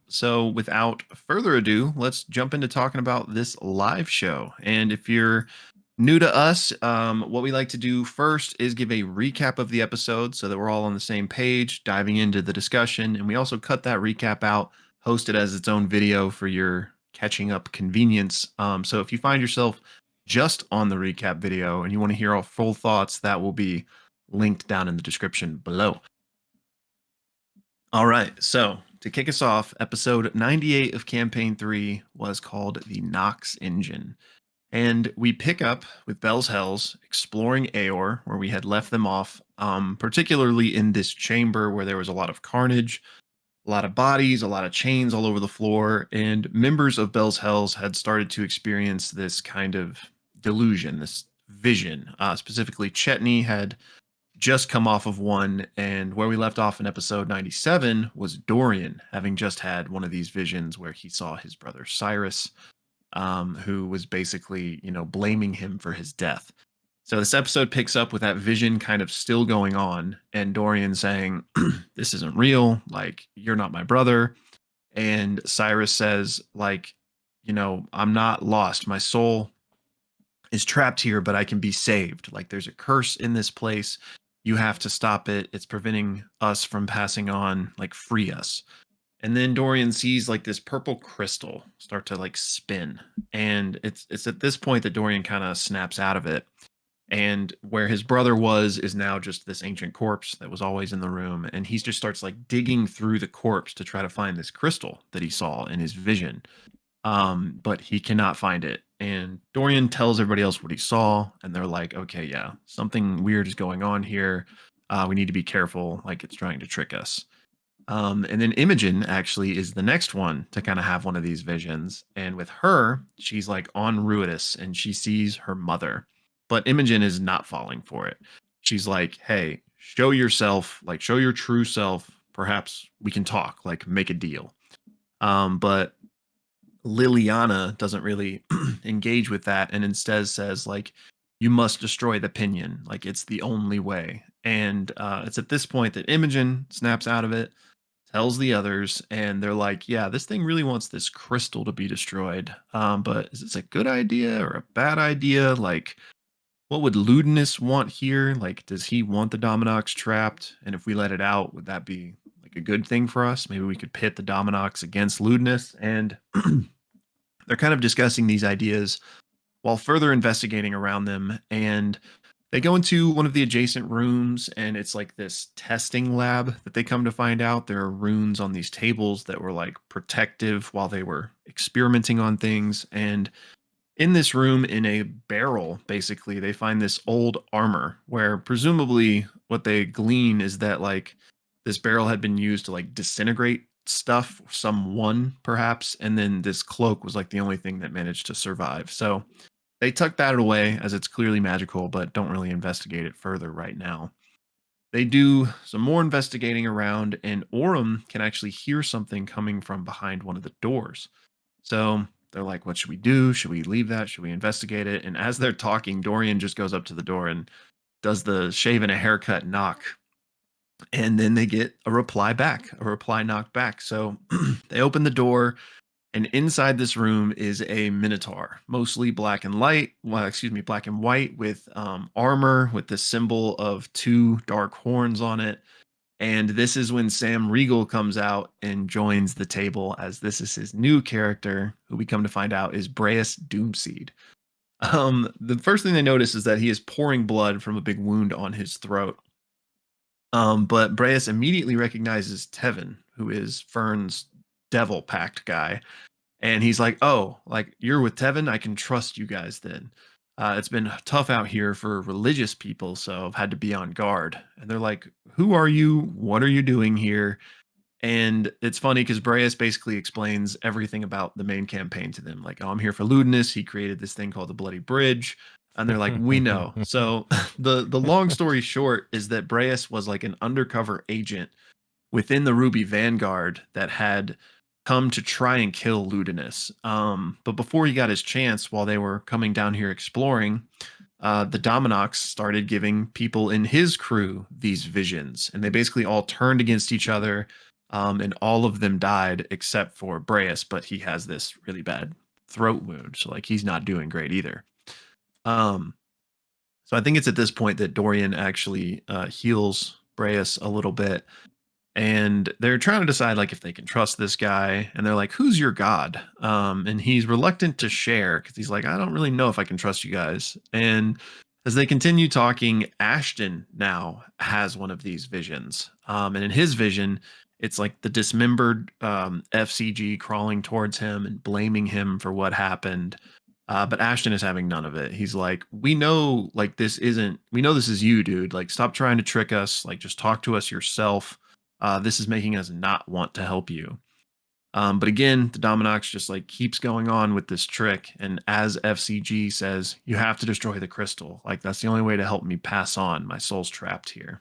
So, without further ado, let's jump into talking about this live show. And if you're new to us, what we like to do first is give a recap of the episode so that we're all on the same page, diving into the discussion. And we also cut that recap out, host it as its own video for your catching up convenience. So, if you find yourself just on the recap video and you want to hear our full thoughts, that will be linked down in the description below. All right. So to kick us off, episode 98 of Campaign 3 was called The Nox Engine. And we pick up with Bell's Hells exploring Aeor, where we had left them off, particularly in this chamber where there was a lot of carnage, a lot of bodies, a lot of chains all over the floor. And members of Bell's Hells had started to experience this kind of delusion, this vision. Specifically, Chetney had just come off of one, and where we left off in episode 97 was Dorian having just had one of these visions where he saw his brother Cyrus, who was basically, blaming him for his death. So this episode picks up with that vision kind of still going on, and Dorian saying, "This isn't real. Like, you're not my brother." And Cyrus says, like, "I'm not lost. My soul is trapped here, but I can be saved. Like, there's a curse in this place. You have to stop it. It's preventing us from passing on. Like, free us." And then Dorian sees like this purple crystal start to like spin. And it's at this point that Dorian kind of snaps out of it. And where his brother was is now just this ancient corpse that was always in the room. And he just starts like digging through the corpse to try to find this crystal that he saw in his vision. But he cannot find it. And Dorian tells everybody else what he saw, and they're like, "Okay, yeah, something weird is going on here. We need to be careful, like it's trying to trick us." And then Imogen actually is the next one to kind of have one of these visions. And with her, she's like on Ruidus and she sees her mother. But Imogen is not falling for it. She's like, "Hey, show yourself, like show your true self. Perhaps we can talk, like make a deal." But Liliana doesn't really engage with that and instead says like, "You must destroy the pinion, like it's the only way." And it's at this point that Imogen snaps out of it, tells the others, and they're like, "Yeah, this thing really wants this crystal to be destroyed, but is this a good idea or a bad idea? Like, what would Ludinus want here? Like, does he want the Dominox trapped? And if we let it out, would that be like a good thing for us? Maybe we could pit the Dominox against Ludinus." And they're kind of discussing these ideas while further investigating around them. And they go into one of the adjacent rooms, and it's like this testing lab that they come to find out there are runes on these tables that were like protective while they were experimenting on things. And in this room, in a barrel, basically, they find this old armor where presumably what they glean is that like this barrel had been used to like disintegrate stuff, someone perhaps, and then this cloak was like the only thing that managed to survive. So they tuck that away as it's clearly magical, but don't really investigate it further right now. They do some more investigating around, and Orem can actually hear something coming from behind one of the doors. So they're like, "What should we do? Should we leave that? Should we investigate it?" And as they're talking, Dorian just goes up to the door and does the shave and a haircut knock. And then they get a reply back, a reply knocked back. So they open the door, and inside this room is a minotaur, mostly black and light. Well, excuse me, black and white with armor with the symbol of two dark horns on it. And this is when Sam Riegel comes out and joins the table, as this is his new character, who we come to find out is Braius Doomseed. The first thing they notice is that he is pouring blood from a big wound on his throat. But Braius immediately recognizes Tevin, who is Fern's devil pact guy. And he's like, "Oh, like you're with Tevin? I can trust you guys then. It's been tough out here for religious people, so I've had to be on guard." And they're like, "Who are you? What are you doing here?" And it's funny because Braius basically explains everything about the main campaign to them. Like, "Oh, I'm here for Ludinus. He created this thing called the Bloody Bridge." And they're like, "We know." So the long story short is that Braius was like an undercover agent within the Ruby Vanguard that had come to try and kill Ludinus. But before he got his chance, while they were coming down here exploring, the Dominox started giving people in his crew these visions, and they basically all turned against each other, and all of them died except for Braius, but he has this really bad throat wound, so like he's not doing great either. Um, so I think it's at this point that Dorian actually heals Braius a little bit, and they're trying to decide like if they can trust this guy, and they're like, who's your god? And he's reluctant to share because he's like, I don't really know if I can trust you guys. And as they continue talking, Ashton now has one of these visions, and in his vision it's like the dismembered FCG crawling towards him and blaming him for what happened. But Ashton is having none of it. He's like, we know like we know this is you, dude. Like, stop trying to trick us. Like, just talk to us yourself. This is making us not want to help you. But again, the Dominox just like keeps going on with this trick. And as FCG says, you have to destroy the crystal. Like, that's the only way to help me pass on. My soul's trapped here.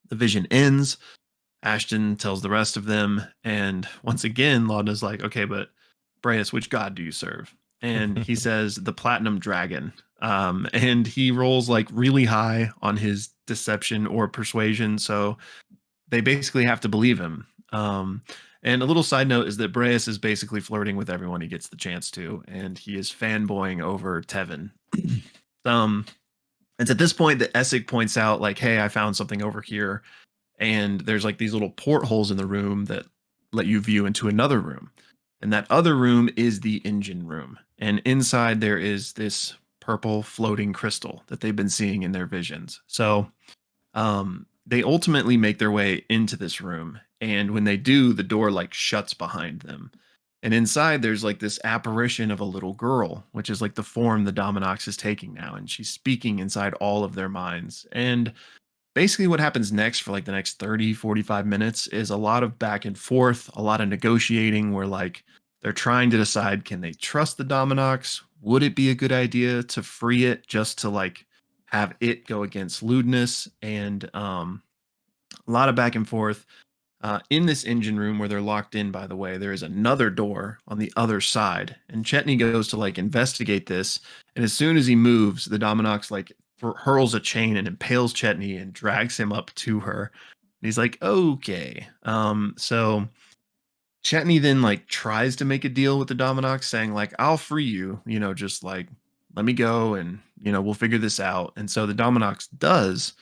The vision ends. Ashton tells the rest of them. And once again, Laudna's like, okay, but Braius, which god do you serve? And he says, the Platinum Dragon. And he rolls like really high on his deception or persuasion. So they basically have to believe him. And a little side note is that Braius is basically flirting with everyone he gets the chance to, and he is fanboying over Tevin. It's at this point that Essig points out, like, hey, I found something over here. And there's like these little portholes in the room that let you view into another room. And that other room is the engine room. And inside there is this purple floating crystal that they've been seeing in their visions. So they ultimately make their way into this room. And when they do, the door like shuts behind them. And inside there's like this apparition of a little girl, which is like the form the Dominox is taking now. And she's speaking inside all of their minds. And basically what happens next for like the next 30-45 minutes is a lot of back and forth, a lot of negotiating where like they're trying to decide, can they trust the Dominox? Would it be a good idea to free it just to like have it go against lewdness? And a lot of back and forth. In this engine room where they're locked in, by the way, there is another door on the other side, and Chetney goes to like investigate this. And as soon as he moves, the Dominox like hurls a chain and impales Chetney and drags him up to her. And he's like, okay. So Chetney then like tries to make a deal with the Dominox, saying like, I'll free you, just like let me go, and we'll figure this out. And so the Dominox does,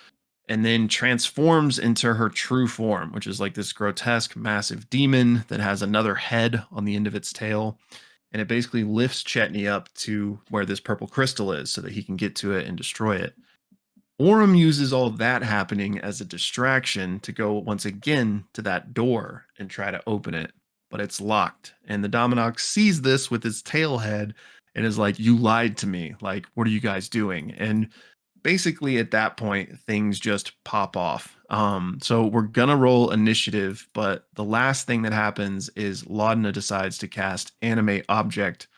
and then transforms into her true form, which is like this grotesque, massive demon that has another head on the end of its tail. And it basically lifts Chetney up to where this purple crystal is so that he can get to it and destroy it. Orem uses all that happening as a distraction to go once again to that door and try to open it, but it's locked. And the Dominox sees this with his tail head and is like, you lied to me. Like, what are you guys doing? And basically at that point things just pop off. So we're gonna roll initiative, but the last thing that happens is Laudna decides to cast Animate Object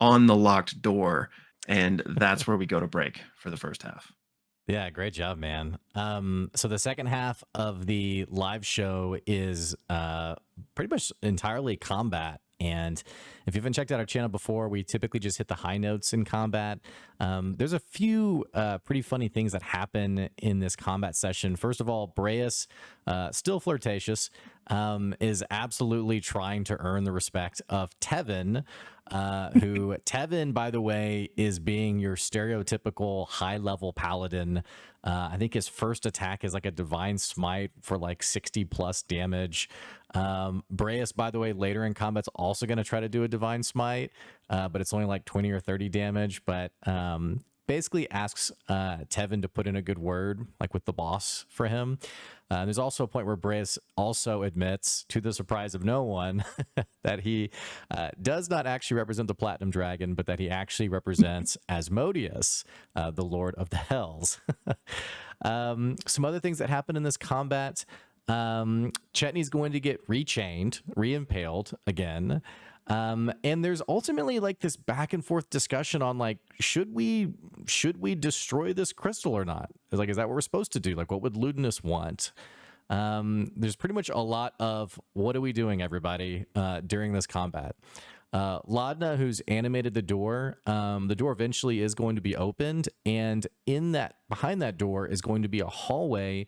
on the locked door, and that's where we go to break for the first half. Yeah, great job, man. So the second half of the live show is pretty much entirely combat. And if you haven't checked out our channel before, we typically just hit the high notes in combat. There's a few pretty funny things that happen in this combat session. First of all, Braius, still flirtatious, is absolutely trying to earn the respect of Tevin, who Tevin, by the way, is being your stereotypical high-level paladin. I think his first attack is like a divine smite for like 60 plus damage. Braius, by the way, later in combat's also going to try to do a divine smite, but it's only like 20 or 30 damage. But basically asks Tevin to put in a good word, like with the boss for him. There's also a point where Braius also admits, to the surprise of no one, that he does not actually represent the Platinum Dragon, but that he actually represents Asmodeus, the Lord of the Hells. Some other things that happen in this combat. Chetney's going to get rechained, reimpaled again. And there's ultimately like this back and forth discussion on like, should we destroy this crystal or not? Like, is that what we're supposed to do? Like, what would Ludinus want? There's pretty much a lot of what are we doing, everybody, during this combat. Laudna, who's animated the door eventually is going to be opened, and behind that door is going to be a hallway,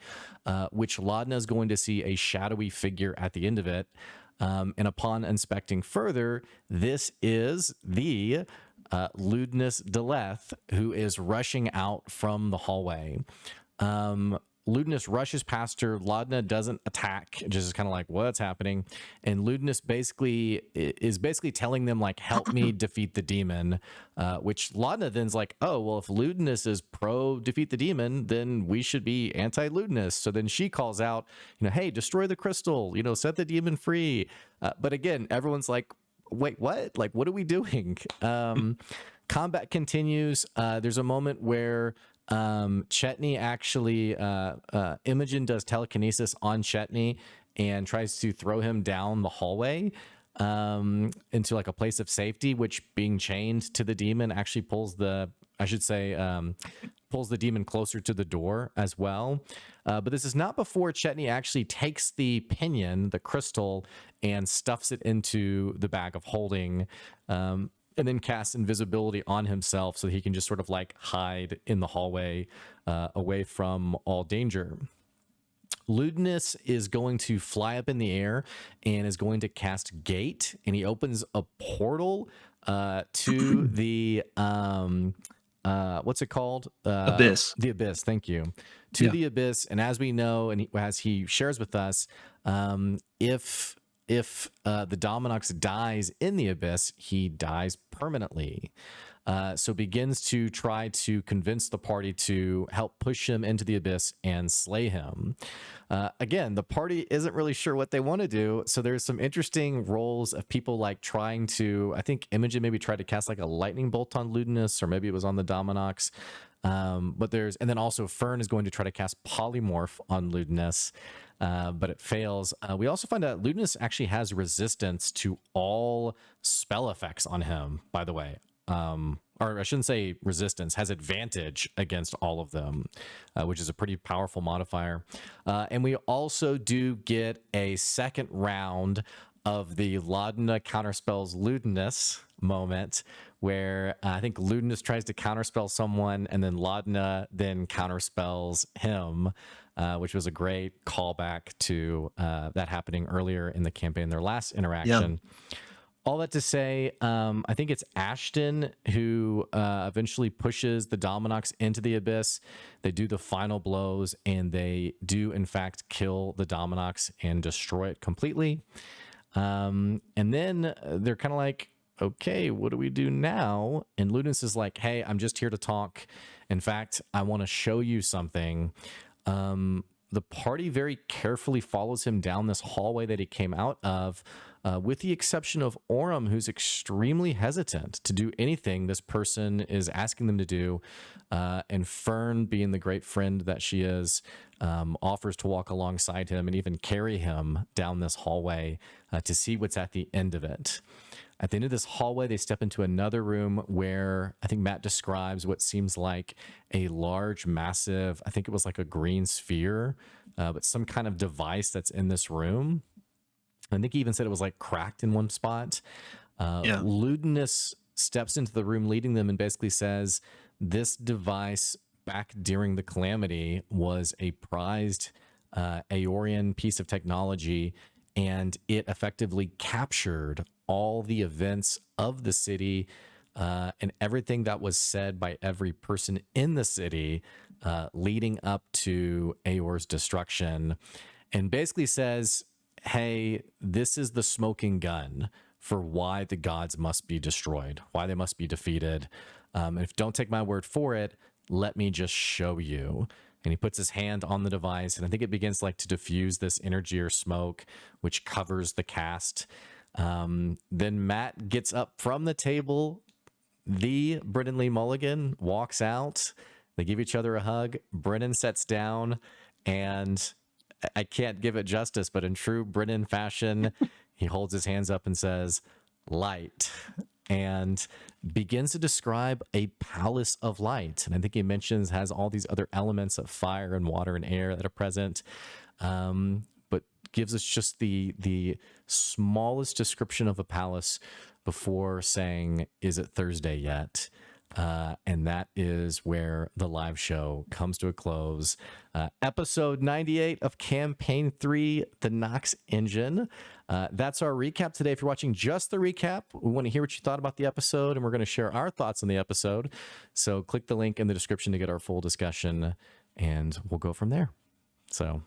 which Laudna is going to see a shadowy figure at the end of it. And upon inspecting further, this is the Ludnus Deleth, who is rushing out from the hallway. Ludnus rushes past her. Laudna doesn't attack, just is kind of like, what's happening? And Ludnus is basically telling them, like, help me defeat the demon, which Laudna then's like, oh, well, if Ludnus is pro defeat the demon, then we should be anti-Ludnus. So then she calls out, hey, destroy the crystal, set the demon free. But again, everyone's like, wait, what? Like, what are we doing? Combat continues. There's a moment where Chetney actually, Imogen does telekinesis on Chetney and tries to throw him down the hallway into like a place of safety, which being chained to the demon actually pulls the demon closer to the door as well. But this is not before Chetney actually takes the pinion, the crystal, and stuffs it into the bag of holding. And then casts invisibility on himself so he can just sort of like hide in the hallway away from all danger. Ludnus is going to fly up in the air and is going to cast Gate, and he opens a portal to the what's it called? Abyss. The Abyss. Thank you. To the Abyss, and as we know, and as he shares with us, if the Dominox dies in the Abyss, he dies permanently. So begins to try to convince the party to help push him into the Abyss and slay him. Again, the party isn't really sure what they want to do. So there's some interesting roles of people like trying to, I think Imogen maybe tried to cast like a lightning bolt on Ludnus, or maybe it was on the Dominox. And then also Fern is going to try to cast polymorph on Ludnus. But it fails. We also find out Ludnus actually has resistance to all spell effects on him, by the way. Or I shouldn't say resistance, has advantage against all of them, which is a pretty powerful modifier. And we also do get a second round of the Laudna counterspells Ludnus moment, where I think Ludnus tries to counterspell someone, and then Laudna then counterspells him. Which was a great callback to that happening earlier in the campaign, their last interaction. Yeah. All that to say, I think it's Ashton who eventually pushes the Dominox into the Abyss. They do the final blows, and they do, in fact, kill the Dominox and destroy it completely. And then they're kind of like, okay, what do we do now? And Ludnus is like, hey, I'm just here to talk. In fact, I want to show you something. The party very carefully follows him down this hallway that he came out of, with the exception of Orem, who's extremely hesitant to do anything this person is asking them to do. And Fern, being the great friend that she is, offers to walk alongside him and even carry him down this hallway to see what's at the end of it. At the end of this hallway, they step into another room where I think Matt describes what seems like a large, massive, I think it was like a green sphere, but some kind of device that's in this room. I think he even said it was like cracked in one spot. Ludnus steps into the room leading them and basically says, this device back during the calamity was a prized Aeorian piece of technology, and it effectively captured all the events of the city and everything that was said by every person in the city leading up to Aeor's destruction, and basically says, hey, this is the smoking gun for why the gods must be destroyed, why they must be defeated. If don't take my word for it, let me just show you. And he puts his hand on the device, and I think it begins like to diffuse this energy or smoke, which covers the cast. Then Matt gets up from the table. The Brennan Lee Mulligan walks out. They give each other a hug. Brennan sits down, and I can't give it justice, but in true Brennan fashion, he holds his hands up and says, light, and begins to describe a palace of light. And I think he mentions has all these other elements of fire and water and air that are present. But gives us just the smallest description of a palace before saying, "Is it Thursday yet?" And that is where the live show comes to a close. Episode 98 of Campaign 3, The Nox Engine. That's our recap today. If you're watching just the recap, we want to hear what you thought about the episode, and we're going to share our thoughts on the episode. So click the link in the description to get our full discussion, and we'll go from there. So